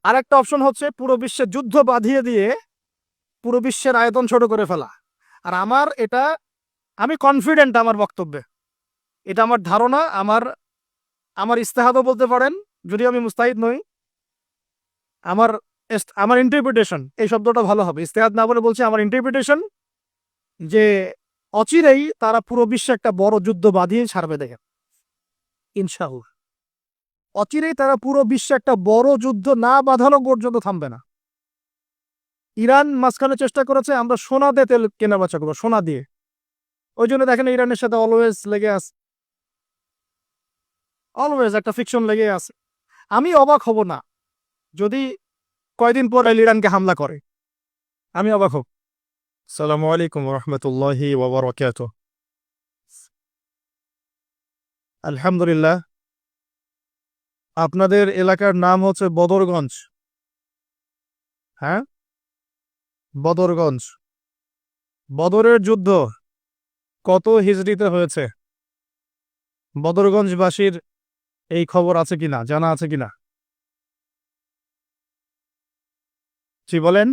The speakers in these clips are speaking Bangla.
আরেকটা অপশন হচ্ছে পুরো বিশ্বে যুদ্ধ বাঁধিয়ে দিয়ে পুরো বিশ্বের আয়তন ছোট করে ফেলা। আর আমি কনফিডেন্ট আমার বক্তব্যে, এটা আমার ধারণা, আমার ইস্তেহাদও বলতে পারেন, যদিও আমি মুস্তাহিদ নই। আমার আমার ইন্টারপ্রিটেশন, এই শব্দটা ভালো হবে, ইস্তেহাদ না বলে বলছি আমার ইন্টারপ্রিটেশন, যে অচিরেই তারা পুরো বিশ্বে একটা বড় যুদ্ধ বাঁধিয়ে ছাড়বে, দেখেন ইনশাআল্লাহ। অচিরেই তারা পুরো বিশ্বে একটা বড় যুদ্ধ না বাঁধানো পর্যন্ত থামবে না। ইরান মাঝখানে চেষ্টা করেছে আমরা সোনা দিয়ে তেল কেনা বেচা করবো, সোনা দিয়ে। ওই জন্য দেখেন ইরানের সাথে অলওয়েজ লেগে আছে, অলওয়েজ একটা ফিকশন লেগে আছে। আমি অবাক হব না যদি কয়দিন পর ইরানকে হামলা করে, আমি অবাক হব। আসসালামু আলাইকুম রহমতুল্লাহি ওয়া বারাকাতুহু। আলহামদুলিল্লাহ। আপনাদের এলাকার নাম হচ্ছে বদরগঞ্জ? হ্যাঁ, বদরগঞ্জ। বদরের যুদ্ধ কত হিজরিতে হয়েছে? বদরগঞ্জবাসীর এই খবর আছে কিনা, জানা আছে কিনা? জি বলেন।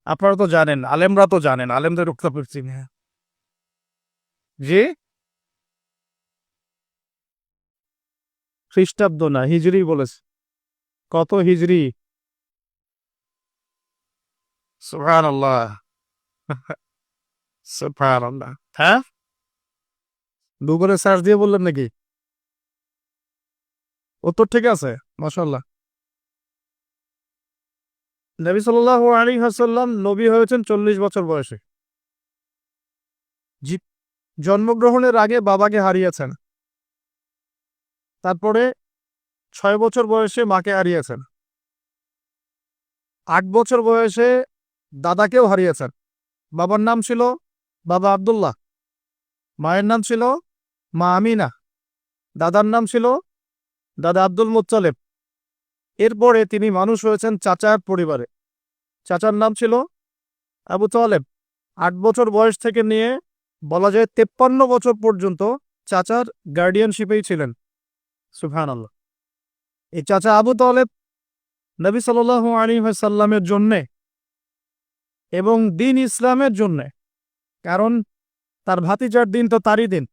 আপনারা তো জানেন, আলেমরা তো জানেন, আলেমদের রক্ষা করছি না। জি, খ্রিস্টাব্দ না, হিজরি বলেছে। কত হিজরি? সুবহানাল্লাহ, সুবহানাল্লাহ। হ্যাঁ, গুগলে সার্চ দিয়ে বললেন নাকি? উত্তর ঠিক আছে, মাশাআল্লাহ। নবী সাল্লাল্লাহু আলাইহি ওয়াসাল্লাম নবী হয়েছেন 40 বছর বয়সে। জন্মগ্রহণের আগে বাবাকে হারিয়েছেন, তারপরে 6 বছর বয়সে মাকে হারিয়েছেন, 8 বছর বয়সে দাদাকেও হারিয়েছেন। বাবার নাম ছিল বাবা আব্দুল্লাহ, মায়ের নাম ছিল মা আমিনা, দাদার নাম ছিল দাদা আব্দুল মুত্তালিব। এরপরে তিনি মানুষ হয়েছেন চাচার পরিবারে, চাচার নাম ছিল আবু তালেব। 8 বছর বয়স থেকে নিয়ে বলা যায় 53 বছর পর্যন্ত চাচার গার্ডিয়ানশিপেই ছিলেন। সুবহানাল্লাহ। এই চাচা আবু তালেব নবী সাল্লাল্লাহু আলাইহি ওয়াসাল্লামের জন্যে এবং দিন ইসলামের জন্যে, কারণ তার ভাতিজার দিন তো তারই দিন,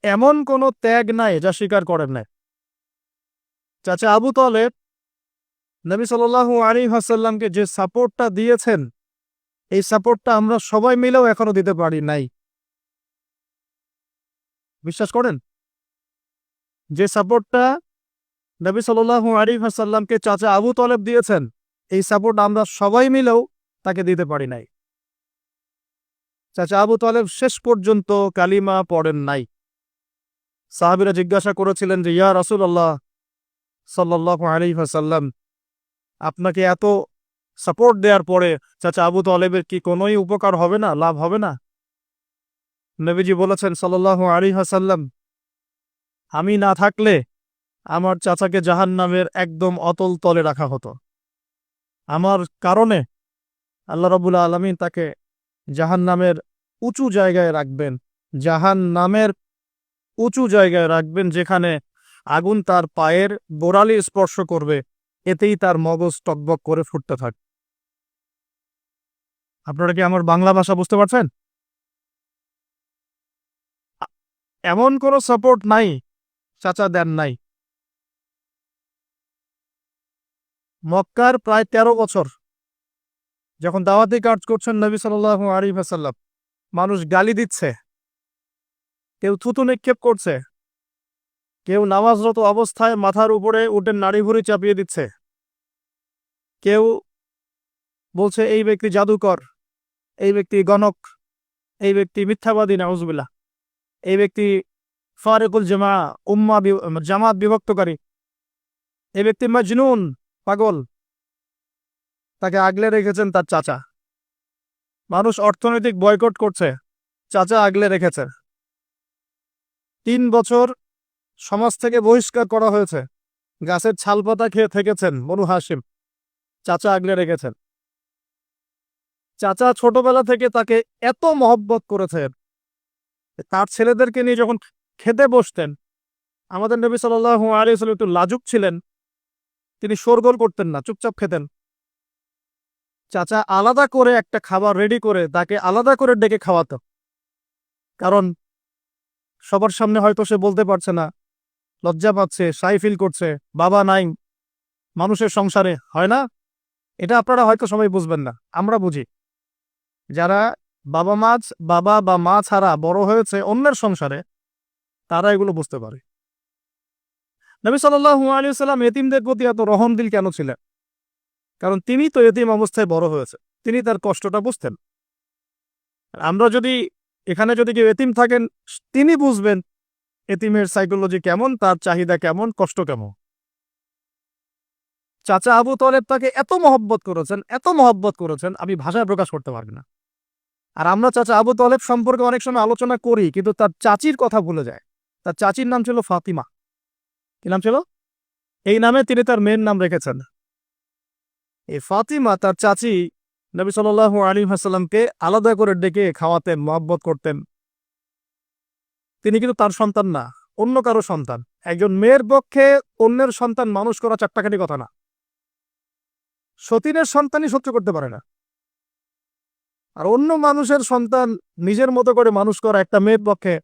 এমন কোনো ত্যাগ নাই যা স্বীকার করেন নাই। চাচা আবু তালেব নবী সাল্লাল্লাহু আলাইহি ওয়াসাল্লামকে যে সাপোর্টটা দিয়েছেন, এই সাপোর্টটা আমরা সবাই মিলেও এখনো দিতে পারি নাই। বিশ্বাস করেন? যে সাপোর্টটা নবী সাল্লাল্লাহু আলাইহি ওয়াসাল্লামকে চাচা আবু তালেব দিয়েছেন, এই সাপোর্ট আমরা সবাই মিলেও তাকে দিতে পারি নাই। চাচা আবু তালেব শেষ পর্যন্ত কালিমা পড়েন নাই। সাহাবীরা জিজ্ঞাসা করেছিলেন যে ইয়া রাসূলুল্লাহ সাল্লাল্লাহু আলাইহি ওয়াসাল্লাম, আপনাকে এত সাপোর্ট দেওয়ার পরে চাচা আবু তালেবের কি কোনোই উপকার হবে না, লাভ হবে না? নবীজি বলেছেন সাল্লাল্লাহু আলাইহি ওয়াসাল্লাম, আমি না থাকলে আমার চাচাকে জাহান্নামের একদম অতল তলে রাখা হতো। আমার কারণে আল্লাহ রাব্বুল আলামিন তাকে জাহান্নামের উঁচু জায়গায় রাখবেন, জাহান্নামের উঁচু জায়গায় রাখবেন, যেখানে আগুন তার পায়ের গোড়ালি স্পর্শ করবে, এতেই তার মগজ টকবক করে ফুটতে থাকে। আপনারা কি আমার বাংলা ভাষা বুঝতে পারছেন? এমন কোনো সাপোর্ট নাই চাচা দেন নাই। মক্কার প্রায় 13 বছর যখন দাওয়াতি কাজ করছেন নবী সাল্লাল্লাহু আলাইহি ওয়াসাল্লাম, মানুষ গালি দিচ্ছে, কেউ থুতু নিক্ষেপ করছে, কেউ নামাজরত অবস্থায় মাথার উপরে উটের নাড়িভুড়ি চাপিয়ে দিচ্ছে, কেউ বলছে এই ব্যক্তি জাদুকর, এই ব্যক্তি গণক, এই ব্যক্তি মিথ্যাবাদী, নাউজুবিল্লাহ, এই ব্যক্তি ফারিকুল জামাত বিভক্তকারী, এই ব্যক্তি মাজনুন, পাগল। তাকে আগলে রেখেছেন তার চাচা। মানুষ অর্থনৈতিক বয়কট করছে, চাচা আগলে রেখেছে। 3 বছর সমাজ থেকে বহিষ্কার করা হয়েছে, গাছের ছালপাতা খেয়ে থেকেছেন বনু হাশিম, চাচা আগলে রেখেছেন। চাচা ছোটবেলা থেকে তাকে এত মহব্বত করেছেন, তার ছেলেদেরকে নিয়ে যখন খেতে বসতেন, আমাদের নবী সাল্লাল্লাহু আলাইহি ওয়াসাল্লাম একটু লাজুক ছিলেন, তিনি শোরগোল করতেন না, চুপচাপ খেতেন। চাচা আলাদা করে একটা খাবার রেডি করে তাকে আলাদা করে ডেকে খাওয়াতো, কারণ সবার সামনে হয়তো সে বলতে পারছে না, লজ্জা পাচ্ছে, শাই ফিল করছে, বাবা নাই মানুষের সংসারে, হয় না? এটা আপনারা হয়তো সবাই বুঝবেন না, আমরা বুঝি। যারা বাবা বা মা ছাড়া বড় হয়েছে অন্যের সংসারে, তারা এগুলো বুঝতে পারে। নবী সাল্লাল্লাহু আলাইহি ওয়াসাল্লাম এতিমদের প্রতি এত রহমদিল কেন ছিলেন? কারণ তিনি তো এতিম অবস্থায় বড় হয়েছে, তিনি তার কষ্টটা বুঝতেন। আমরা যদি এখানে যদি কেউ এতিম থাকেন, তিনি বুঝবেন এতিমের সাইকোলজি কেমন, তার চাহিদা কেমন, কষ্ট কেমন। চাচা আবু তলেব তাকে এত মহব্বত করেছেন, আমি ভাষায় প্রকাশ করতে পারবো না। আর আমরা চাচা আবু তলেব সম্পর্কে অনেক সময় আলোচনা করি, কিন্তু তার চাচির কথা ভুলে যায়। তার চাচির নাম ছিল ফাতিমা। কি নাম ছিল? এই নামে তিনি তার মেয়ের নাম রেখেছেন। এই ফাতিমা, তার চাচি, নবী সাল্লাল্লাহু আলাইহি ওয়াসাল্লামকে আলাদা করে ডেকে খাওয়াতেন, মহব্বত করতেন। তিনি কিন্তু তার সন্তান না, অন্য কারো সন্তান। একজন মেয়ের পক্ষে অন্যের সন্তান মানুষ করা চারটাখানি কথা না। সতীনের সন্তানই সহ্য করতে পারে না, আর অন্য মানুষের সন্তান নিজের মতো করে মানুষ করা একটা মেয়ের পক্ষে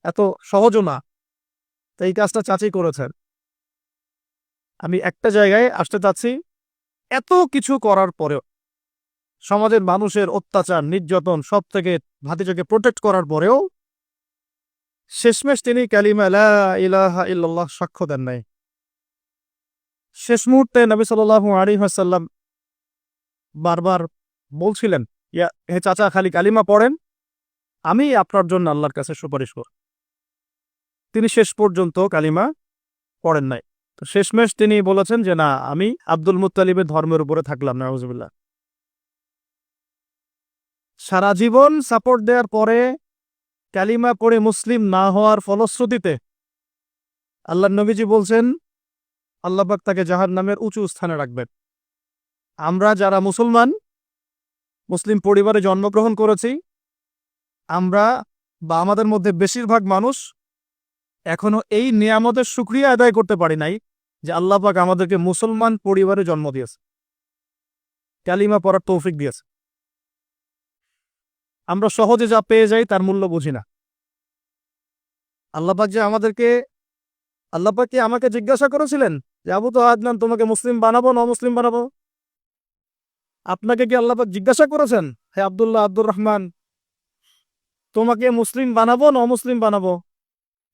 এত সহজও না। তো এই কাজটা চাচি করেছেন। আমি একটা জায়গায় আসতে চাচ্ছি, এত কিছু করার পরেও, সমাজের মানুষের অত্যাচার, নির্যাতন সব থেকে ভাতিজাকে প্রোটেক্ট করার পরেও শেষমেশ তিনি কালিমা লা ইলাহা ইল্লাল্লাহ সাক্ষ্য দেন নাই। শেষ মুহূর্তে নবী সাল্লাল্লাহু আলাইহি ওয়াসাল্লাম বারবার বলছিলেন, হে চাচা, খালি কালিমা পড়েন, আমি আপনার জন্য আল্লাহর কাছে সুপারিশ করব। তিনি শেষ পর্যন্ত কালিমা পড়েন নাই। তো শেষমেশ তিনি বলেছেন যে না, আমি আব্দুল মুত্তালিবের ধর্মের উপরে থাকলাম, নাউজুবিল্লাহ। সারা জীবন সাপোর্ট দেওয়ার পরে কালিমা পড়ে মুসলিম না হওয়ার ফলশ্রুতিতে আল্লাহর নবীজি বলছেন আল্লাহ পাক তাকে জাহান্নামের উঁচু স্থানে রাখবেন। আমরা যারা মুসলিম পরিবারে জন্মগ্রহণ করেছি, আমরা বা আমাদের মধ্যে বেশিরভাগ মানুষ এখনো এই নিয়ামতের শুকরিয়া আদায় করতে পারি নাই যে আল্লাহ পাক আমাদেরকে মুসলমান পরিবারে জন্ম দিয়েছে, কালিমা পড়ার তৌফিক দিয়েছে। আমরা সহজে যা পেয়ে যাই তার মূল্য বুঝি না। আল্লাহ পাক কি আমাকে জিজ্ঞাসা করেছিলেন যে আবু তো আদনান, তোমাকে মুসলিম বানাবো না মুসলিম বানাবো? আপনাকে কি আল্লাহ পাক জিজ্ঞাসা করেছেন, হে আব্দুর রহমান, তোমাকে মুসলিম বানাবো না অমুসলিম বানাবো,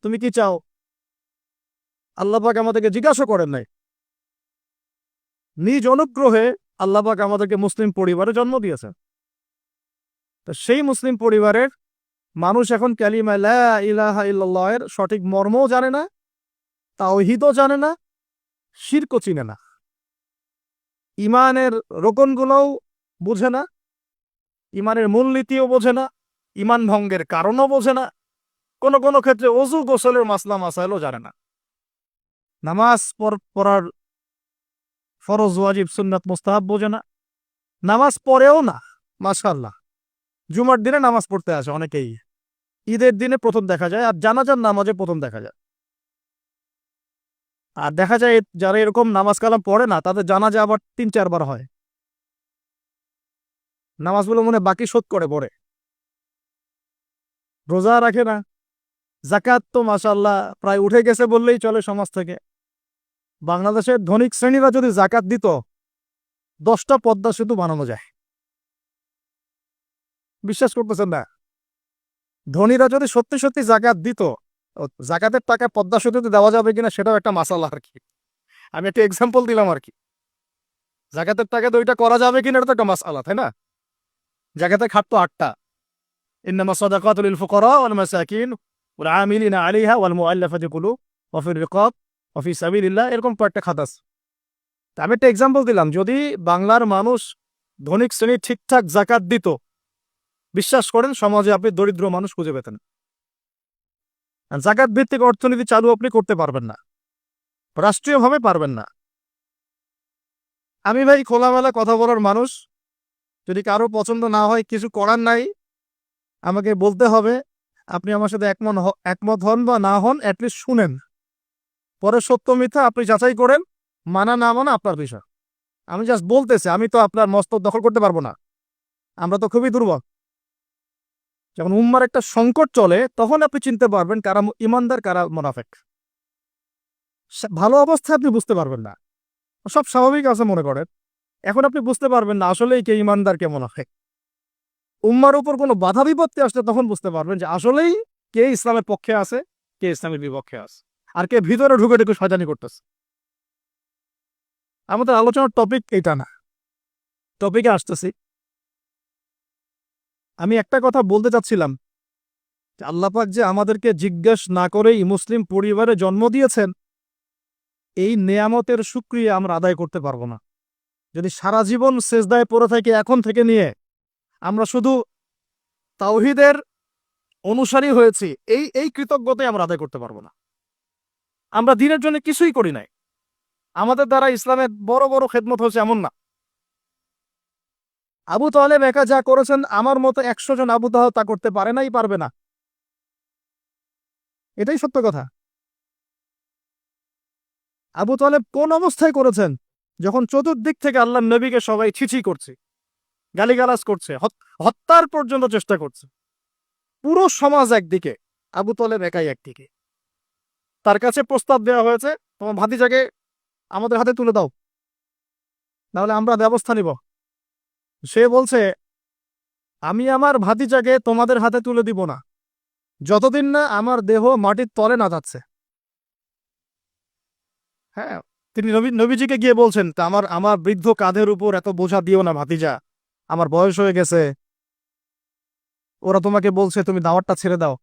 তুমি কি চাও? আল্লাহ পাক আমাদেরকে জিজ্ঞাসা করেন নাই। নিজ অনুগ্রহে আল্লাহ পাক আমাদেরকে মুসলিম পরিবারে জন্ম দিয়েছে। তো সেই মুসলিম পরিবারের মানুষ এখন কালিমা লা ইলাহা ইল্লাল্লাহ এর সঠিক মর্মও জানে না, তাওহীদও জানে না, শিরকও চিনে না, ইমানের রোকনগুলোও বুঝে না, ইমানের মূলনীতিও বোঝে না, ইমান ভঙ্গের কারণও বোঝে না, কোনো ক্ষেত্রে ওযু গোসলের মাসলা মাসাইলও জানে না। নামাজ পড়ার ফরজ, ওয়াজিব, সুন্নাত, মুস্তাহাব বোঝে না, নামাজ পড়েও না। মাশাআল্লাহ, জুমার দিনে নামাজ পড়তে আসে অনেকেই, ঈদের দিনে প্রথম দেখা যায়, আর জানাজার নামাজে প্রথম দেখা যায়। আর দেখা যায় যারা এরকম নামাজ কালাম পড়ে না, তাদের জানাজা আবার ৩-৪ বার হয়। নামাজগুলো মনে বাকি শোধ করে পড়ে, রোজা রাখে না, যাকাত তো মাশাআল্লাহ প্রায় উঠে গেছে বললেই চলে সমাজ থেকে। বাংলাদেশের ধনিক শ্রেণীরা যদি যাকাত দিত, 10টা পদ্মা সেতু বানানো যায়। বিশ্বাস করতেছেন না? ধনীরা যদি সত্যি সত্যি যাকাত দিত, যাকাতের টাকা পদ্মা সেতুতে দেওয়া যাবে কিনা সেটাও একটা মাসালা আর কি। আমি একটা এক্সাম্পল দিলাম আর কি। যাকাতের টাকা তো ওইটা করা যাবে কিনা এটা তো একটা মাসালা, তাই না? যাকাতের খাত তো 8টা, ইন্নামা সাদাকাতু লিল ফুকারা ওয়াল মাসাকিন ওয়াল আমিলিনা আলাইহা ওয়াল মুআল্লাফাতি কুলুব ওয়া ফির রিকাব ওয়া ফি সাবিলিল্লাহ, এরকম কয়েকটা খাত আছে। তা আমি একটা এক্সাম্পল দিলাম, যদি বাংলার মানুষ ধনিক শ্রেণী ঠিকঠাক যাকাত দিত, বিশ্বাস করেন সমাজে আপনি দরিদ্র মানুষ খুঁজে পেতেন। যাকাত ভিত্তিক অর্থনীতি চালু আপনি করতে পারবেন না, রাষ্ট্রীয়ভাবে পারবেন না। আমি ভাই খোলামেলা কথা বলার মানুষ, যদি কারো পছন্দ না হয় কিছু করার নাই, আমাকে বলতে হবে। আপনি আমার সাথে একমত হন বা না হন, অ্যাটলিস্ট শুনেন, পরে সত্য মিথ্যা আপনি যাচাই করেন, মানা না মানা আপনার বিষয়। আমি জাস্ট বলতেছি, আমি তো আপনার মস্তক দখল করতে পারবো না, আমরা তো খুবই দুর্বল। যখন উম্মার একটা সংকট চলে তখন আপনি চিনতে পারবেন কারা ইমানদার কারা মুনাফিক। ভালো অবস্থায় আপনি বুঝতে পারবেন না, সব স্বাভাবিক আছে মনে করেন, এখন আপনি বুঝতে পারবেন না আসলেই কে ইমানদার কে মুনাফিক। উম্মার উপর কোনো বাধা বিপত্তি আসলে তখন বুঝতে পারবেন যে আসলেই কে ইসলামের পক্ষে আছে, কে ইসলামের বিপক্ষে আছে, আর কে ভিতরে ঢুকে ঢুকে শয়তানি করতেছে। আমাদের আলোচনার টপিক এটা না, টপিকে আসতেছি। আমি একটা কথা বলতে চাচ্ছিলাম, আল্লাহ পাক যে আমাদেরকে জিজ্ঞেস না করেই মুসলিম পরিবারে জন্ম দিয়েছেন, এই নেয়ামতের শুকরিয়া আমরা আদায় করতে পারবো না। যদি সারা জীবন সেজদায় পড়ে থাকি এখন থেকে নিয়ে আমরা শুধু তাওহীদের অনুসারী হয়েছি, এই এই কৃতজ্ঞতাই আমরা আদায় করতে পারবো না। আমরা দিনের জন্য কিছুই করি নাই, আমাদের দ্বারা ইসলামের বড় বড় খেদমত হয়েছে এমন না। আবু তালেব একা যা করেছেন আমার মতো 100 জন আবু তাহেব তা করতে পারে নাই, পারবে না, এটাই সত্য কথা। আবু তালেব কোন অবস্থায় করেছেন? যখন চতুর্দিক থেকে আল্লাহর নবীকে সবাই ছিছি করছে, গালিগালাজ করছে, হত্যার পর্যন্ত চেষ্টা করছে, পুরো সমাজ একদিকে, আবু তালেব একাই একদিকে। তার কাছে প্রস্তাব দেওয়া হয়েছে, তোমার ভাতিজাকে আমাদের হাতে তুলে দাও, নাহলে আমরা ব্যবস্থা নিব। সে বলছে, আমি আমার ভাতিজাকে তোমাদের হাতে তুলে দিব না যতদিন না আমার দেহ মাটির তলে না যাচ্ছে। হ্যাঁ, তিনি নবীজিকে গিয়ে বলছেন, তা আমার আমার বৃদ্ধ কাঁধের উপর এত বোঝা দিও না ভাতিজা, আমার বয়স হয়ে গেছে, ওরা তোমাকে বলছে তুমি দাওয়াতটা ছেড়ে দাও।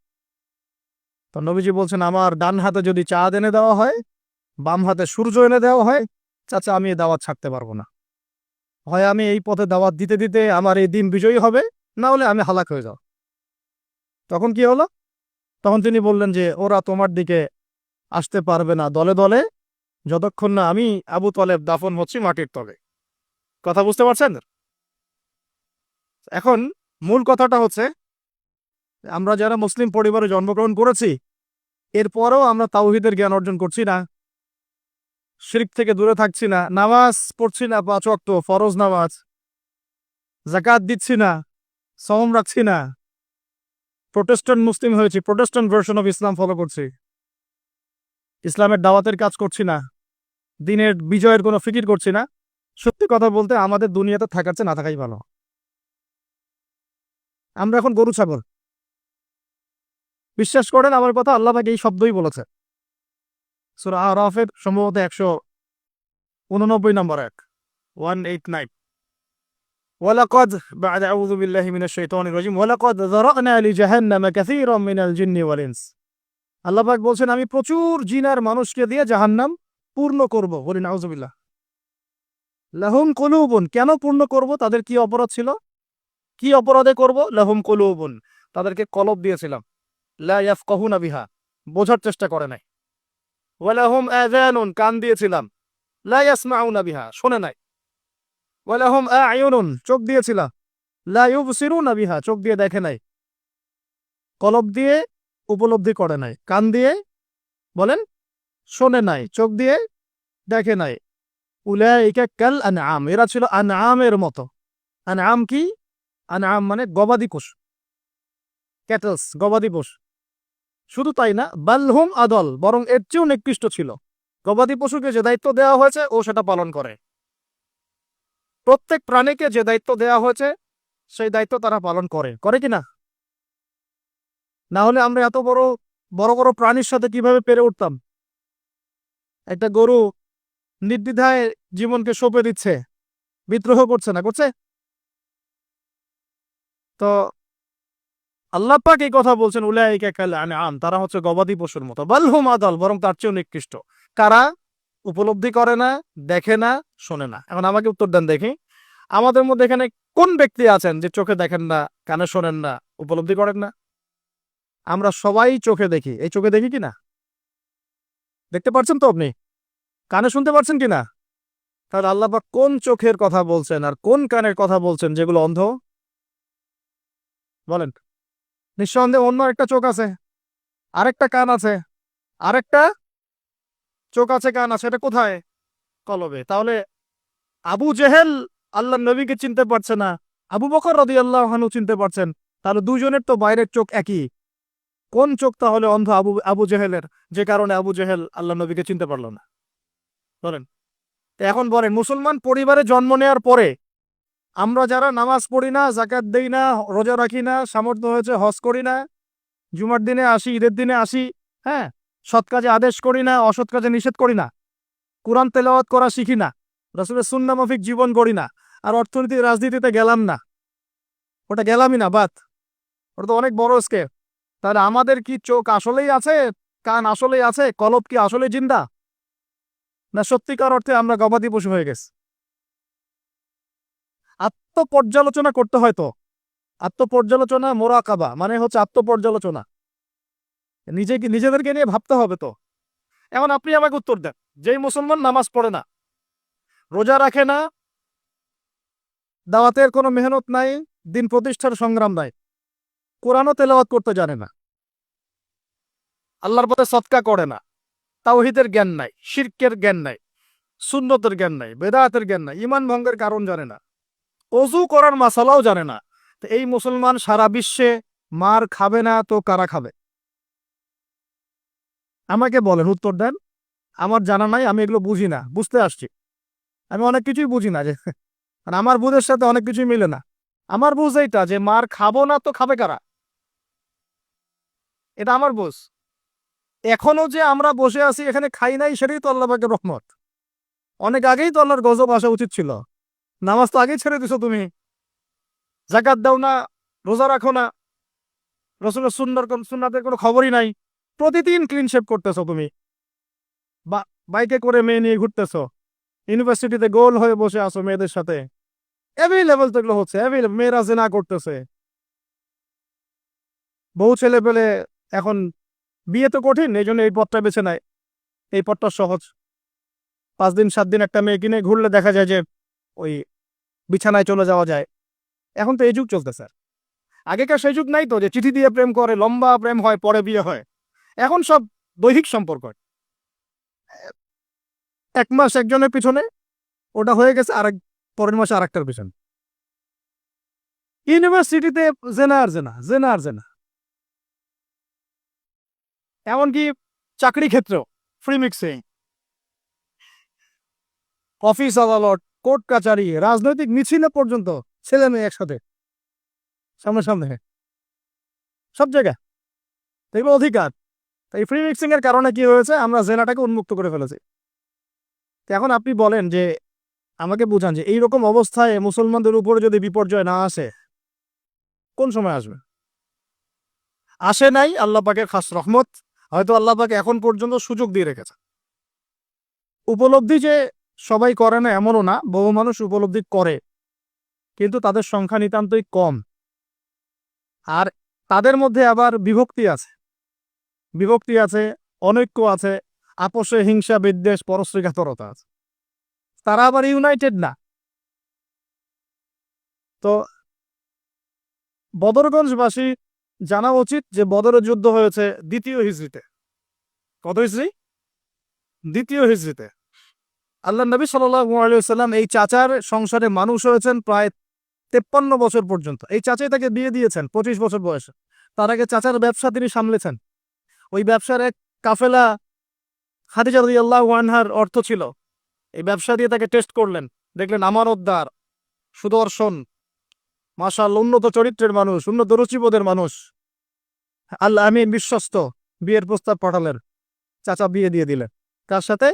তো নবীজি বলছেন, আমার ডান হাতে যদি চাঁদ এনে দেওয়া হয়, বাম হাতে সূর্য এনে দেওয়া হয়, চাচা আমি এই দাওয়াত ছাড়তে পারবো না। হয় আমি এই পথে দাওয়াত দিতে দিতে আমার এই দিন বিজয়ী হবে, না হলে আমি হালাক হয়ে যাও। তখন কি হলো? তখন তিনি বললেন যে ওরা তোমার দিকে আসতে পারবে না দলে দলে যতক্ষণ না আমি আবু তালেব দাফন হচ্ছি মাটির তলে। কথা বুঝতে পারছেন? এখন মূল কথাটা হচ্ছে, আমরা যারা মুসলিম পরিবারে জন্মগ্রহণ করেছি এরপরেও আমরা তাওহীদের জ্ঞান অর্জন করছি না, শিরক থেকে দূরে থাকছি না, নামাজ পড়ছি না 5 ওয়াক্ত ফরজ নামাজ, যাকাত দিচ্ছি না, সওম রাখছি না, প্রোটেস্ট্যান্ট মুসলিম হয়েছি, Protestant version of Islam follow করছি, ইসলামের দাওয়াতের কাজ করছি না, দিনের বিজয়ের কোনো ফিকির করছি না। সত্যি কথা বলতে আমাদের দুনিয়াতে থাকার চেয়ে না থাকাই ভালো। আমরা এখন গরু ছাগল। বিশ্বাস করেন আমার কথা, আল্লাহ পাক এই শব্দই বলেছে সূরা আরাফের সম্ভবত 189 নম্বর আয়াত, 189। ওয়ালাকাদ বা'দা আউযু বিল্লাহি মিনাশ শাইতানির রাজিম ওয়ালাকাদ যারানা লিজাহান্নামা কাসীরাম মিনাল জিন্নি ওয়াল ইনস। আল্লাহ পাক বলছেন, আমি প্রচুর জিন আর মানুষকে দিয়ে জাহান্নাম পূর্ণ করব। বলি নাউযুবিল্লাহ। লাহুম কুলুবুন, কেন পূর্ণ করব? তাদের কি অপরাধ ছিল? কি অপরাধে করব? লাহুম কুলুবুন, তাদেরকে কলব দিয়েছিলাম, লা ইয়াফকাহুনা বিহা, বোঝার চেষ্টা করে নাই। ওয়ালাহুম আযানুন, কান দিয়েছিলাম, লা ইয়াসমাউনা বিহা, শোনে নাই। ওয়ালাহুম আ'য়ুনুন, চোখ দিয়েছিলাম, লা ইউবসিরুনা বিহা, চোখ দিয়ে দেখে নাই, কলব দিয়ে উপলব্ধি করে নাই, কান দিয়ে বলেন শোনে নাই, চোখ দিয়ে দেখে নাই। উলাইকা কাল আনআম, এরা ছিল আনআমের মতো। আনআম কি? আনআম মানে গবাদি পশু, ক্যাটলস, গবাদি পশু। শুধু তাই না, বালহুম আদল, বরং এর চেয়েও নিকৃষ্ট ছিল। গবাদি পশুকে যে দায়িত্ব দেওয়া হয়েছে ও সেটা পালন করে, প্রত্যেক প্রাণীকে যে দায়িত্ব দেওয়া হয়েছে সেই দায়িত্ব তারা পালন করে, করে কিনা? না হলে আমরা এত বড় বড় বড় প্রাণীর সাথে কিভাবে পেরে উঠতাম? একটা গরু নির্দ্বিধায় জীবনকে সঁপে দিচ্ছে, বিদ্রোহ করছে না, করছে? তো আল্লাহ পাক এই কথা বলছেন, উলাইকা কাল আনআম, তারা হচ্ছে গবাদি পশুর মতো, বাল হুম আদাল, বরং তার চেয়েও নিকৃষ্ট। কারা? উপলব্ধি করে না, দেখে না, শোনে না। এখন আমাকে উত্তর দেন দেখি, আমাদের মধ্যে এখানে কোন ব্যক্তি আছেন যে চোখে দেখেন না, কানে শোনেন না, উপলব্ধি করেন না? আমরা সবাই চোখে দেখি, এই চোখে দেখি কিনা? দেখতে পাচ্ছেন তো আপনি? কানে শুনতে পাচ্ছেন কিনা? তাহলে আল্লাহ পাক কোন চোখের কথা বলছেন আর কোন কানের কথা বলছেন যেগুলো অন্ধ? বলেন। নিঃসন্দেহে অন্য একটা চোখ আছে, আরেকটা কান আছে, আরেকটা চোখ আছে, কান আছে, এটা কোথায়? কলবে। তাহলে আবু জেহেল আল্লাহ নবীকে চিনতে পারছে না, আবু বকর রাদিয়াল্লাহু আনহু চিনতে পারছেন, তাহলে দুজনের তো বাইরের চোখ একই। কোন চোখ তাহলে অন্ধ আবু আবু জেহেলের, যে কারণে আবু জেহেল আল্লাহ নবীকে চিনতে পারল না? বলেন। তো এখন বলেন, মুসলমান পরিবারে জন্ম নেওয়ার পরে আমরা যারা নামাজ পড়ি না, যাকাত দেই না, রোজা রাখি না, সামর্থ্য হয়েছে হজ করি না, জুমার দিনে আসি, ঈদের দিনে আসি, হ্যাঁ, সৎ কাজে আদেশ করি না, অসৎ কাজে নিষেধ করি না, কোরআন তেলাওয়াত করা শিখি না, রাসূলের সুন্নাহ মাফিক জীবন গড়ি না, আর অর্থনীতি রাজনীতিতে গেলাম না, ওটা গেলামই না, বাদ, ওটা তো অনেক বড় স্কেপ। তাহলে আমাদের কি চোখ আসলেই আছে, কান আসলেই আছে, কলব কি আসলে জিন্দা, না সত্যিকার অর্থে আমরা গবাদি পশু হয়ে গেছি? আত্মপর্যালোচনা করতে হয় তো। আত্মপর্যালোচনা, মোরাকাবা মানে হচ্ছে আত্মপর্যালোচনা, নিজেদেরকে নিয়ে ভাবতে হবে তো। এখন আপনি আমাকে উত্তর দেন, যেই মুসলমান নামাজ পড়ে না, রোজা রাখে না, দাওয়াতের কোনো মেহনত নাই, দিন প্রতিষ্ঠার সংগ্রাম নাই, কোরআনও তেলাওয়াত করতে জানে না, আল্লাহর পথে সৎকা করে না, তাওহীদের জ্ঞান নাই, শিরকের জ্ঞান নাই, সুন্নতের জ্ঞান নাই, বেদাতের জ্ঞান নাই, ঈমান ভঙ্গের কারণ জানে না, অজু করার মাসালাও জানে না, তো এই মুসলমান সারা বিশ্বে মার খাবে না তো কারা খাবে? আমাকে বলেন, উত্তর দেন। আমার জানা নাই, আমি এগুলো বুঝি না, বুঝতে আসছি। আমি অনেক কিছুই বুঝি না, যে আর আমার বুঝের সাথে অনেক কিছুই মিলে না। আমার বুঝ এইটা যে মার খাবো না তো খাবে কারা, এটা আমার বুঝ। এখনো যে আমরা বসে আছি এখানে খাই নাই, সেটাই তো আল্লাহ পাকের রহমত। অনেক আগেই তো আল্লাহর গজব আসা উচিত ছিল। নামাজ তো আগেই ছেড়ে দিছো তুমি, যাকাত দাও না, রোজা রাখো না, রসুলের সুন্নাতের কোনো খবরই নাই, প্রতিদিন ক্লিন শেভ করতেছো তুমি, বাইকে করে মেয়ে নিয়ে ঘুরতেছো, ইউনিভার্সিটিতে গোল হয়ে বসে আছো মেয়েদের সাথে, অ্যাভেলেবল তো এগুলো হচ্ছে, মেয়েরা জেনা করতেছে, বহু ছেলে পেলে এখন বিয়ে তো কঠিন, এই জন্য এই পথটা বেছে নেয়, এই পথটা সহজ। 5 দিন 7 দিন একটা মেয়ে কিনে ঘুরলে দেখা যায় যে ওই বিছানায় চলে যাওয়া যায়। এখন তো এই যুগ চলতেছে। আগেকার সেই যুগ নাই তো, যে চিঠি দিয়ে প্রেম করে, লম্বা প্রেম হয়, পরে বিয়ে হয়। এখন সব দৈহিক সম্পর্ক, 1 মাস একজনের পিছনে, ওটা হয়ে গেছে আরেক পরের মাসে আরেকটার পিছনে। ইউনিভার্সিটিতে জেনা আর জেনা, জেনা আর জেনা, এমনকি চাকরি ক্ষেত্রেও ফ্রি মিক্সিং, অফিস আদালত, কোর্ট কাচারি, রাজনৈতিক মিছিলে পর্যন্ত ছেলে মেয়ে একসাথে সামনে সামনে, সব জায়গায় এগুলো অধিকার। এই ফ্রি মিক্সিং এর কারণে কি হয়েছে, আমরা জেনাটাকে উন্মুক্ত করে ফেলেছি। তো এখন আপনি বলেন যে, আমাকে বুঝান যে এইরকম অবস্থায় মুসলমানদের উপরে যদি বিপর্যয় না আসে, কোন সময় আসবে? আসে নাই, আল্লাহ পাকের খাস রহমত, হয়তো আল্লাহ পাক এখন পর্যন্ত সুযোগ দিয়ে রেখেছে। উপলব্ধি যে সবাই করে না এমনও না, বহু মানুষ উপলব্ধি করে, কিন্তু তাদের সংখ্যা নিতান্তই কম। আর তাদের মধ্যে আবার বিভক্তি আছে, অনৈক্য আছে, আপোষে হিংসা, বিদ্বেষ, পরশ্রীঘাতরতা আছে, তারা আবার ইউনাইটেড না। তো বদরগঞ্জবাসী জানা উচিত যে বদরের যুদ্ধ হয়েছে 2য় হিজরিতে। কত হিজরি? 2য় হিজরিতে। আল্লাহ নবী সাল্লাল্লাহু আলাইহি ওয়াসাল্লাম এই চাচার সংসারে মানুষ হয়েছেন প্রায় 53 বছর পর্যন্ত। এই চাচাই তাকে বিয়ে দিয়েছেন 25 বছর বয়সে। তার আগে চাচার ব্যবসা তিনি সামলেছেন। ওই ব্যবসার এক কাফেলা খাদিজা রাদিয়াল্লাহু আনহার অর্থ ছিল। এই ব্যবসা দিয়ে তাকে টেস্ট করলেন, দেখলেন আমানতদার, সুদর্শন, মাশাআল্লাহ উন্নত চরিত্রের মানুষ, উন্নত রুচিবোধের মানুষ, আল্লাহ আমিন বিশ্বস্ত। বিয়ের প্রস্তাব পাঠালেন, চাচা বিয়ে দিয়ে দিলেন। কার সাথে?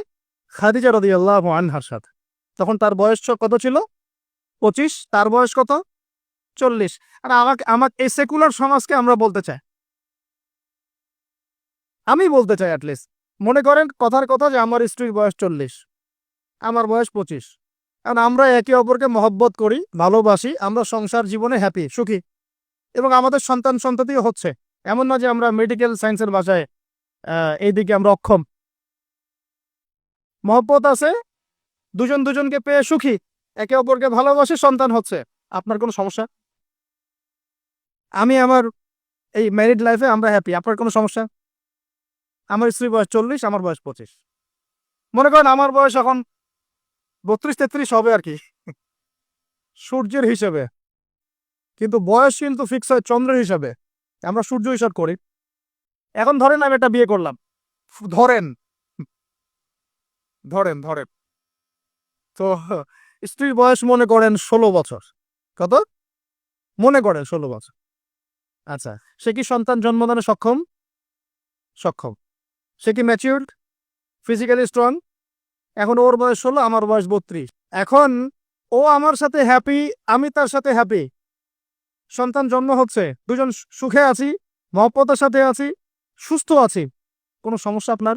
খাদিজা রাদিয়াল্লাহু আনহার সাথে। তখন তার বয়স কত ছিল? 25। তার বয়স কত? 40। আর আমাকে এই সেকুলার সমাজকে আমরা বলতে চাই, আমি বলতে চাই অ্যাটলিস্ট, মনে করেন কথার কথা যে আমার স্ত্রীর বয়স 40, আমার বয়স 25, কারণ আমরা একে অপরকে মহব্বত করি, ভালোবাসি, আমরা সংসার জীবনে হ্যাপি, সুখী, এবং আমাদের সন্তান সন্ততিও হচ্ছে। এমন না যে আমরা মেডিকেল সায়েন্সের ভাষায় এইদিকে আমরা অক্ষম। মহব্বত আছে, দুজন দুজনকে পেয়ে সুখী, একে অপরকে ভালোবাসে, সন্তান হচ্ছে। আপনার কোনো সমস্যা? আমি আমার এই ম্যারিড লাইফে আমরা হ্যাপি, আপনার কোনো সমস্যা? আমার স্ত্রীর বয়স 40, আমার বয়স 25। মনে করেন আমার বয়স এখন 32-33 হবে আর কি, সূর্যের হিসেবে। কিন্তু বয়স কিন্তু ফিক্স হয় চন্দ্রের হিসাবে, আমরা সূর্য হিসাব করি। এখন ধরেন আমি একটা বিয়ে করলাম, ধরেন ধরেন ধরেন তো স্ত্রীর বয়স মনে করেন 16 বছর। কত? মনে করেন 16 বছর। আচ্ছা, সে কি সন্তান জন্মদানে সক্ষম? সক্ষম। সে কি ম্যাচিউরড, ফিজিক্যালি স্ট্রং? এখন ওর বয়স 16, আমার বয়স 32। এখন ও আমার সাথে হ্যাপি, আমি তার সাথে হ্যাপি, সন্তান জন্ম হচ্ছে, দুজন সুখে আছি, মহব্বতের সাথে আছি, সুস্থ আছি, কোনো সমস্যা আপনার?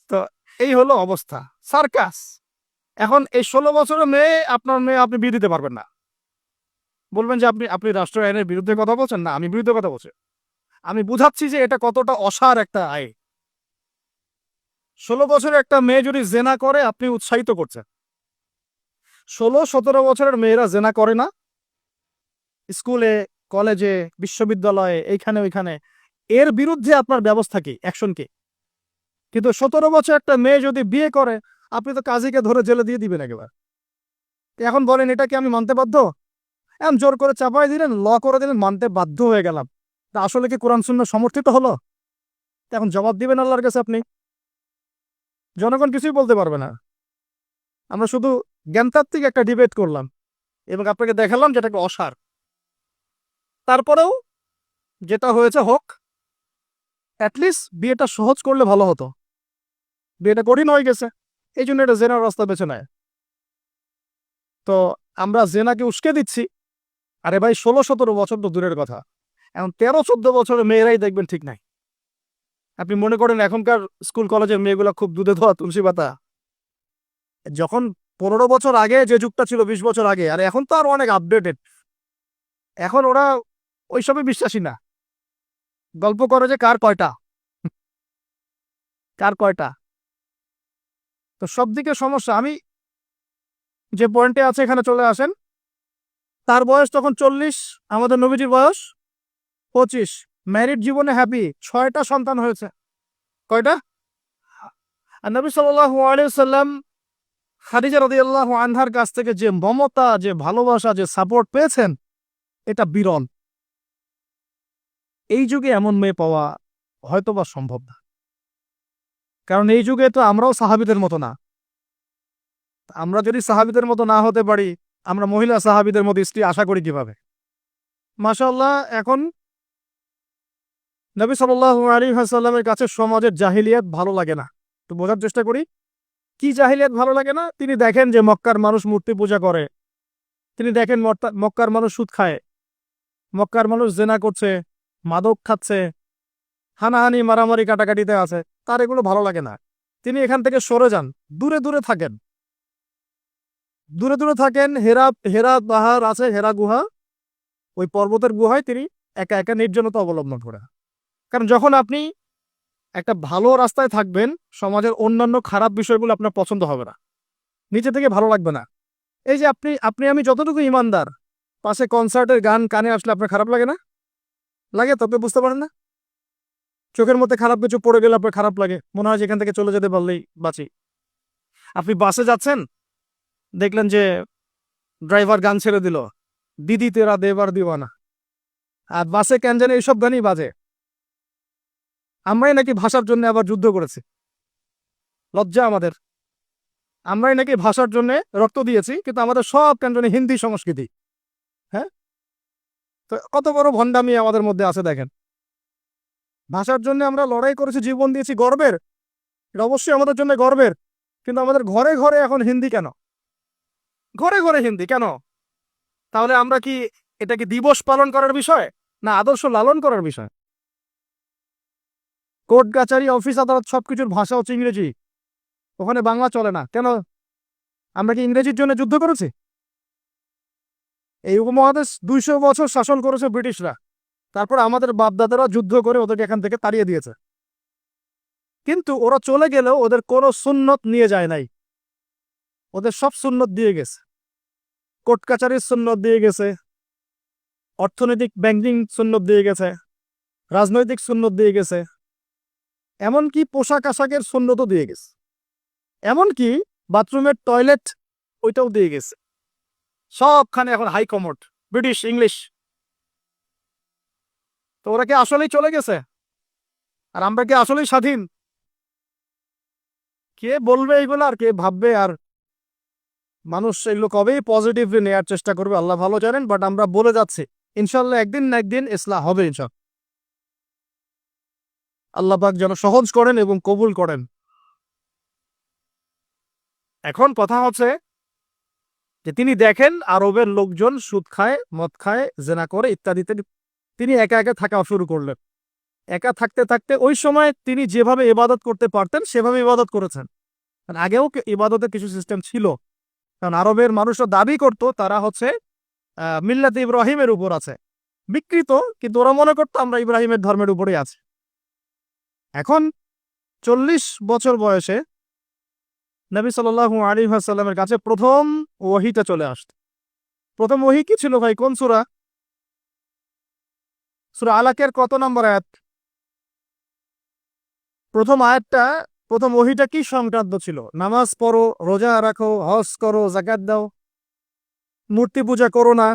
তো এই হলো অবস্থা, সার্কাস। এখন এই 16 বছরের মেয়ে, আপনার মেয়ে, আপনি বিয়ে দিতে পারবেন না। বলবেন যে আপনি আপনি রাষ্ট্র আইনের বিরুদ্ধে কথা বলছেন। না, আমি বিরুদ্ধে কথা বলছি। আমি বুঝাচ্ছি যে এটা কতটা অসার একটা আইন। 16 বছরের একটা মেয়ে যদি জেনা করে, আপনি উৎসাহিত করছেন। 16-17 বছরের মেয়েরা জেনা করে না? স্কুলে, কলেজে, বিশ্ববিদ্যালয়ে, এইখানে ওইখানে, এর বিরুদ্ধে আপনার ব্যবস্থা কি, অ্যাকশন কি? কিন্তু 17 বছর একটা মেয়ে যদি বিয়ে করে, আপনি তো কাজীকে ধরে জেলে দিয়ে দিবেন একেবারে। এখন বলেন এটা কি আমি মানতে বাধ্য? এখন জোর করে চাপাই দিলেন, ল করে দিলেন, মানতে বাধ্য হয়ে গেলাম। তা আসলে কি কোরআন সুন্নাহ সমর্থিত হলো? এখন জবাব দিবেন আল্লাহর কাছে আপনি। জনগণ কিছুই বলতে পারবে না। আমরা শুধু জ্ঞানতাত্ত্বিক একটা ডিবেট করলাম এবং আপনাকে দেখালাম যেটাকে অসার। তারপরেও যেটা হয়েছে হোক, অ্যাটলিস্ট বিয়েটা সহজ করলে ভালো হতো। বিয়েটা কঠিন হয়ে গেছে, এই জন্য এটা জেনার রাস্তা বেছে নেয়। তো আমরা জেনাকে উস্কে দিচ্ছি। আরে ভাই, 16-17 বছর তো দূরের কথা, এখন 13-14 বছরের মেয়েরাই দেখবেন ঠিক নাই। আপনি মনে করেন এখনকার স্কুল কলেজের মেয়েগুলো খুব দুধে ধোয়া তুলসী পাতা? যখন 15 বছর আগে যে যুগটা ছিল, 20 বছর আগে, আর এখন তো আর অনেক আপডেটেড। এখন ওরা ওইসবে বিশ্বাসী না। গল্প করে যে কার কয়টা, কার কয়টা। তো সব দিকে সমস্যা। আমি যে পয়েন্টে আছে এখানে চলে আসেন। তার বয়স তখন 40, আমাদের নবীজির বয়স 25। ম্যারিড জীবনে হ্যাপি, 6টা সন্তান হয়েছে। কয়টা? আর নবী সাল্লাল্লাহু আলাইহি সাল্লাম খাদিজা রাদিয়াল্লাহু আনহার কাছ থেকে যে মমতা, যে ভালোবাসা, যে সাপোর্ট পেয়েছেন, এটা বিরল। এই যুগে এমন মেয়ে পাওয়া হয়তোবা সম্ভব না, কারণ এই যুগে তো আমরাও সাহাবীদের মতো না। আমরা যদি সাহাবীদের মতো না হতে পারি, আমরা মহিলা সাহাবীদের মতো স্ত্রী আশা করি কিভাবে? মাশাআল্লাহ। এখন নবী সাল্লাল্লাহু আলাইহি ওয়াসাল্লামের কাছে সমাজের জাহিলিয়াত ভালো লাগে না। তো বোঝার চেষ্টা করি, কি জাহিলিয়াত ভালো লাগে না? তিনি দেখেন যে মক্কার মানুষ মূর্তি পূজা করে, তিনি দেখেন মক্কার মানুষ সুদ খায়, মক্কার মানুষ জেনা করছে, মাদক খাচ্ছে, হানাহানি মারামারি কাটাকাটিতে আছে। তার এগুলো ভালো লাগে না। তিনি এখান থেকে সরে যান, দূরে দূরে থাকেন, দূরে দূরে থাকেন। হেরা হেরা পাহাড় আছে, হেরা গুহা, ওই পর্বতের গুহায় তিনি একা একা নির্জনতা অবলম্বন করে। কারণ যখন আপনি একটা ভালো রাস্তায় থাকবেন, সমাজের অন্যান্য খারাপ বিষয়গুলো আপনার পছন্দ হবে না, নিচে থেকে ভালো লাগবে না। এই যে আপনি আপনি আমি যতটুকু ইমানদার, পাশে কনসার্টের গান কানে আসলে আপনার খারাপ লাগে না? লাগে তো, আপনি বুঝতে পারেন না? চোখের মধ্যে খারাপ কিছু পড়ে গেলে আপনার খারাপ লাগে, মনে হয় যেখান থেকে চলে যেতে পারলেই বাঁচি। আপনি বাসে যাচ্ছেন, দেখলেন যে ড্রাইভার গান ছেড়ে দিল, দিদি তেরা দেবার দিওয়ানা, আর বাসে কেন জানি এইসব গানই বাজে। আমরাই নাকি ভাষার জন্য আবার যুদ্ধ করেছি, লজ্জা আমাদের। আমরাই নাকি ভাষার জন্য রক্ত দিয়েছি, কিন্তু আমাদের সব কেন জানি হিন্দি সংস্কৃতি। হ্যাঁ, তো কত বড় ভণ্ডামি আমাদের মধ্যে আছে দেখেন। ভাষার জন্য আমরা লড়াই করেছি, জীবন দিয়েছি, গর্বের, এটা অবশ্যই আমাদের জন্য গর্বের। কিন্তু আমাদের ঘরে ঘরে এখন হিন্দি কেন? ঘরে ঘরে হিন্দি কেন? তাহলে আমরা কি, এটা কি দিবস পালন করার বিষয়, না আদর্শ লালন করার বিষয়? কোর্ট কাচারি, অফিস আদালত, সবকিছুর ভাষা হচ্ছে ইংরেজি, ওখানে বাংলা চলে না কেন? আমরা কি ইংরেজির জন্য যুদ্ধ করেছি? এই উপমহাদেশ 200 বছর শাসন করেছে ব্রিটিশরা, তারপর আমাদের বাপদাদারা যুদ্ধ করে ওদেরকে এখান থেকে তাড়িয়ে দিয়েছে। কিন্তু ওরা চলে গেলেও ওদের কোনো সুন্নত নিয়ে যায় নাই, ওদের সব সুন্নত দিয়ে গেছে। কোর্ট কাচারির সুন্নত দিয়ে গেছে, অর্থনৈতিক ব্যাংকিং সুন্নত দিয়ে গেছে, রাজনৈতিক সুন্নত দিয়ে গেছে, এমনকি পোশাক আশাকের সুন্নতও দিয়ে গেছে। এমনকি বাথরুমের টয়লেট ওইটাও দিয়ে গেছে। সবখানে এখন হাই কমোড, ব্রিটিশ ইংলিশ। তো ওরা কি আসলেই চলে গেছে? আর আমরা কি আসলেই স্বাধীন? কে বলবে এইগুলো আর কে ভাববে? আর মানুষ এগুলো কবেই পজিটিভলি নেওয়ার চেষ্টা করবে আল্লাহ ভালো জানেন। বাট আমরা বলে যাচ্ছি ইনশাল্লাহ একদিন না একদিন ইসলাহ হবে ইনশাল্লাহ। আল্লাহ পাক যেন সহজ করেন এবং কবুল করেন। এখন কথা হচ্ছে যে তিনি দেখেন আরবের লোকজন সুদ খায়, মদ খায়, জেনা করে ইত্যাদিতে, তিনি একা একা থাকা শুরু করলেন। একা থাকতে থাকতে ওই সময় তিনি যেভাবে ইবাদত করতে পারতেন সেভাবে ইবাদত করেছেন। আগেও ইবাদতের কিছু সিস্টেম ছিল, কারণ আরবের মানুষরা দাবি করত তারা হচ্ছে মিল্লাত ইব্রাহিমের উপর আছে, বিকৃত, কিন্তু ওরা মনে করতো আমরা ইব্রাহিমের ধর্মের উপরেই আছি। এখন 40 বছর বয়সে নবী সাল্লাল্লাহু আলাইহি ওয়াসাল্লামের কাছে প্রথম ওহীটা চলে আসত। প্রথম ওহী কি ছিল ভাই? কোন সূরা? সূরা আলাকের কত নম্বর আয়াত? প্রথম আয়াতটা, প্রথম ওহীটা কি সংক্রান্ত ছিল? নামাজ পড়ো, রোজা রাখো, হজ করো, যাকাত দাও, মূর্তি পূজা করো না।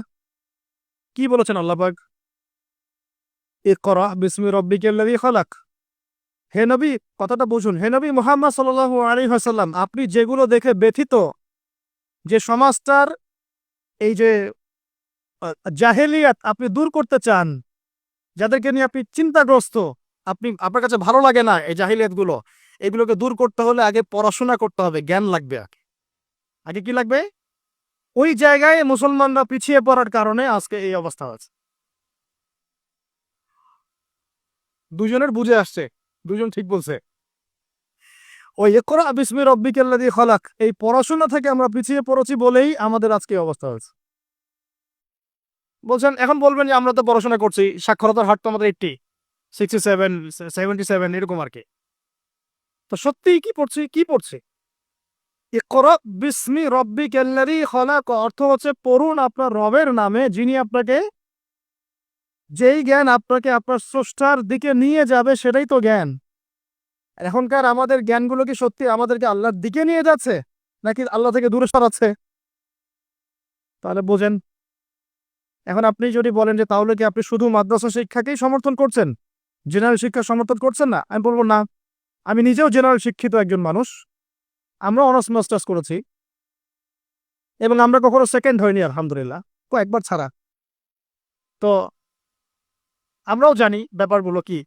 কি বলেছেন আল্লাহ পাক? ইকরা বিসমি রাব্বিকাল্লাযী খালাক। হে নবী, কথাটা বুঝুন। হে নবী মুহাম্মদ সাল্লাল্লাহু আলাইহি ওয়াসাল্লাম, আপনি যেগুলো দেখে ব্যথিত, যে সমাজটার এই যে জাহেলিয়াত আপনি দূর করতে চান, যাদেরকে নিয়ে আপনি চিন্তাগ্রস্ত, আপনার কাছে ভালো লাগে না এই জাহেলিয়াত গুলো, এগুলোকে দূর করতে হলে আগে পড়াশোনা করতে হবে, জ্ঞান লাগবে। আগে কি লাগবে? ওই জায়গায় মুসলমানরা পিছিয়ে পড়ার কারণে আজকে এই অবস্থা হচ্ছে। দুজনের বুঝে আসছে, দুজন ঠিক বলছে। ওই ইকরা বিসমি রাব্বিকাল্লাযী খালাক, এই পড়াশোনা থেকে আমরা পিছিয়ে পড়েছি বলেই আমাদের আজকে এই অবস্থা হয়েছে। বলছেন, এখন বলবেন যে আমরা তো পড়াশোনা করছি, সাক্ষরতার হার তো আমাদের 80, 67, 77 এরকম আর কি। তো সত্যিই কি পড়ছি? ইকরা বিসমি রাব্বিকাল্লাযী খালাক অর্থ হচ্ছে পড়ুন আপনার রবের নামে, যিনি আপনাকে, যেই জ্ঞান আপনাকে আপনার স্রষ্টার দিকে নিয়ে যাবে সেটাই তো জ্ঞান। এখনকার আমাদের জ্ঞানগুলো কি সত্যি আমাদেরকে আল্লাহর দিকে নিয়ে যাচ্ছে নাকি আল্লাহ থেকে দূরে সরাচ্ছে? তাহলে বোঝেন। এখন আপনি যদি বলেন যে তাহলে কি আপনি শুধু মাদ্রাসা শিক্ষাকেই সমর্থন করছেন, জেনারেল শিক্ষা সমর্থন করছেন না, আমি বলবো না। আমি নিজেও জেনারেল শিক্ষিত একজন মানুষ, আমরা অনার্স মাস্টার্স করেছি এবং আমরা কখনো সেকেন্ড হইনি আলহামদুলিল্লাহ, কয়েকবার ছাড়া। তো আমরাও জানি ব্যাপারগুলো কি।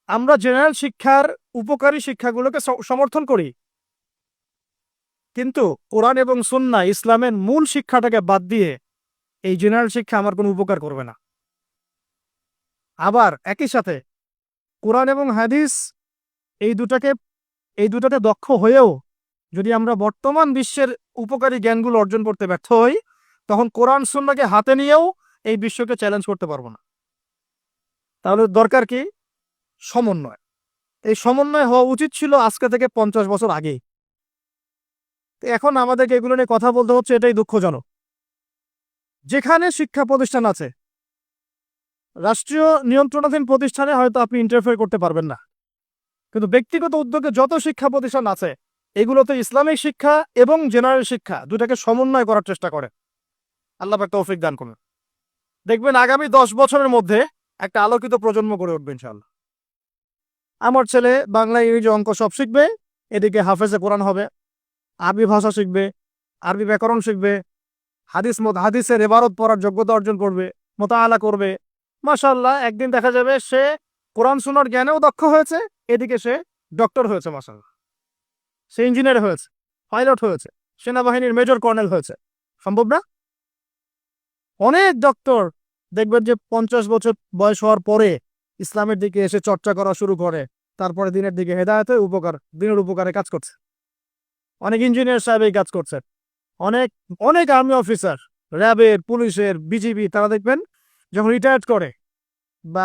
আমরা জেনারেল শিক্ষার উপকারী শিক্ষাগুলোকে সমর্থন করি, কিন্তু কোরআন এবং সুন্নাহ ইসলামের মূল শিক্ষাটাকে বাদ দিয়ে এই জেনারেল শিক্ষা আমার কোনো উপকার করবে না। আবার একই সাথে কোরআন এবং হাদিস এই দুটাতে দক্ষ হয়েও যদি আমরা বর্তমান বিশ্বের উপকারী জ্ঞানগুলো অর্জন করতে ব্যর্থ হই, তখন কোরআন সুন্নাহকে হাতে নিয়েও এই বিশ্বকে চ্যালেঞ্জ করতে পারবো না। তাহলে দরকার কি? সমন্বয়। এই সমন্বয় হওয়া উচিত ছিল আজকে থেকে 50 বছর আগেই। এখন আমাদেরকে এগুলো নিয়ে কথা বলতে হচ্ছে, এটাই দুঃখজনক। যেখানে শিক্ষা প্রতিষ্ঠান আছে, রাষ্ট্রীয় নিয়ন্ত্রণাধীন প্রতিষ্ঠানে হয়তো আপনি ইন্টারফেয়ার করতে পারবেন না, কিন্তু ব্যক্তিগত উদ্যোগে যত শিক্ষা প্রতিষ্ঠান আছে এগুলোতে ইসলামিক শিক্ষা এবং জেনারেল শিক্ষা দুটাকে সমন্বয় করার চেষ্টা করে। আল্লাহ পাক তৌফিক দান করুন। দেখবেন আগামী 10 বছরের মধ্যে একটা আলোকিত প্রজন্ম গড়ে উঠবে ইনশাআল্লাহ। আমার ছেলে বাংলা, ইংরেজি, অঙ্ক সব শিখবে, এদিকে হাফেজে কোরআন হবে, আরবি ভাষা শিখবে, আরবি ব্যাকরণ শিখবে, হাদিসের ইবারত পড়ার যোগ্যতা অর্জন করবে, মোতাআলা করবে। মাশাআল্লাহ, একদিন দেখা যাবে সে কোরআন সুন্নাহর জ্ঞানেও দক্ষ হয়েছে, এদিকে সে ডক্টর হয়েছে, মাশাআল্লাহ, সে ইঞ্জিনিয়ার হয়েছে, পাইলট হয়েছে, সেনাবাহিনীর মেজর কর্নেল হয়েছে। সম্ভব না? অনেক ডক্টর দেখবেন যে 50 বছর বয়স হওয়ার পরে ইসলামের দিকে এসে চর্চা করা শুরু করে, তারপরে দিনের দিকে হেদায়েতে দিনের উপকারে কাজ করছে। অনেক ইঞ্জিনিয়ার সাহেব এই কাজ করছে। অনেক অনেক আর্মি অফিসার, র্যাবের, পুলিশের, বিজিবি, তারা দেখবেন যখন রিটায়ার্ড করে বা